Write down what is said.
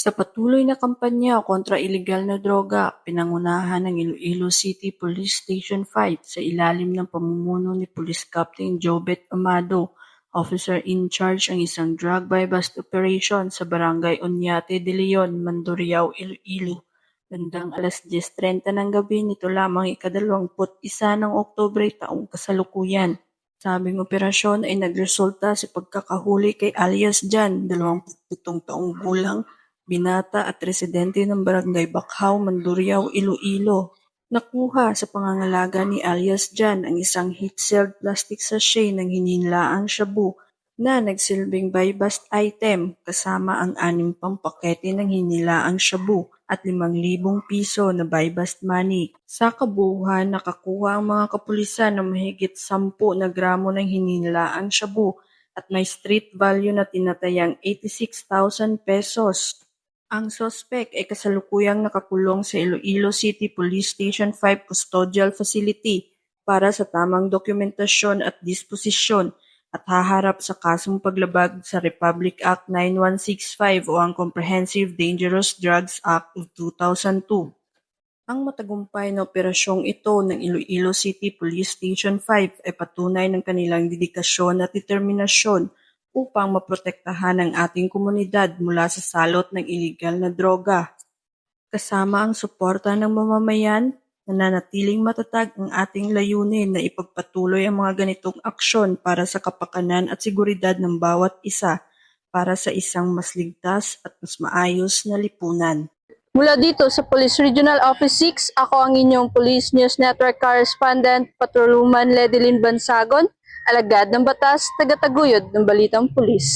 Sa patuloy na kampanya kontra ilegal na droga, pinangunahan ng Iloilo City Police Station 5 sa ilalim ng pamumuno ni Police Captain Jobet Amado, Officer in Charge ang isang drug buy-bust operation sa Barangay Oñate de Leon, Mandurriao, Iloilo. Bandang alas 10:30 ng gabi nito lamang ika-21 ng Oktubre taong kasalukuyan. Sabing operasyon ay nagresulta sa pagkakahuli kay alias Jan, 27 taong gulang, binata at residente ng Barangay Bakhaw, Mandurriao, Iloilo. Nakuha sa pangangalaga ni alias Jan ang isang heat-sealed plastic sachet ng hininlaang shabu na nagsilbing buy-bust item kasama ang 6 pang pakete ng hinilaang shabu at 5,000 piso na buy-bust money. Sa kabuuan, nakakuha ang mga kapulisan ng mahigit 10 na gramo ng hinilaang shabu at may street value na tinatayang 86,000 pesos. Ang sospek ay kasalukuyang nakakulong sa Iloilo City Police Station 5 Custodial Facility para sa tamang dokumentasyon at disposisyon at haharap sa kasong paglabag sa Republic Act 9165 o ang Comprehensive Dangerous Drugs Act of 2002. Ang matagumpay na operasyong ito ng Iloilo City Police Station 5 ay patunay ng kanilang dedikasyon at determinasyon upang maprotektahan ang ating komunidad mula sa salot ng iligal na droga. Kasama ang suporta ng mamamayan, nananatiling matatag ang ating layunin na ipagpatuloy ang mga ganitong aksyon para sa kapakanan at seguridad ng bawat isa para sa isang mas ligtas at mas maayos na lipunan. Mula dito sa Police Regional Office 6, ako ang inyong Police News Network Correspondent, Patrolwoman Ledilyn Bansagon, alagad ng batas, tagataguyod ng Balitang Pulis.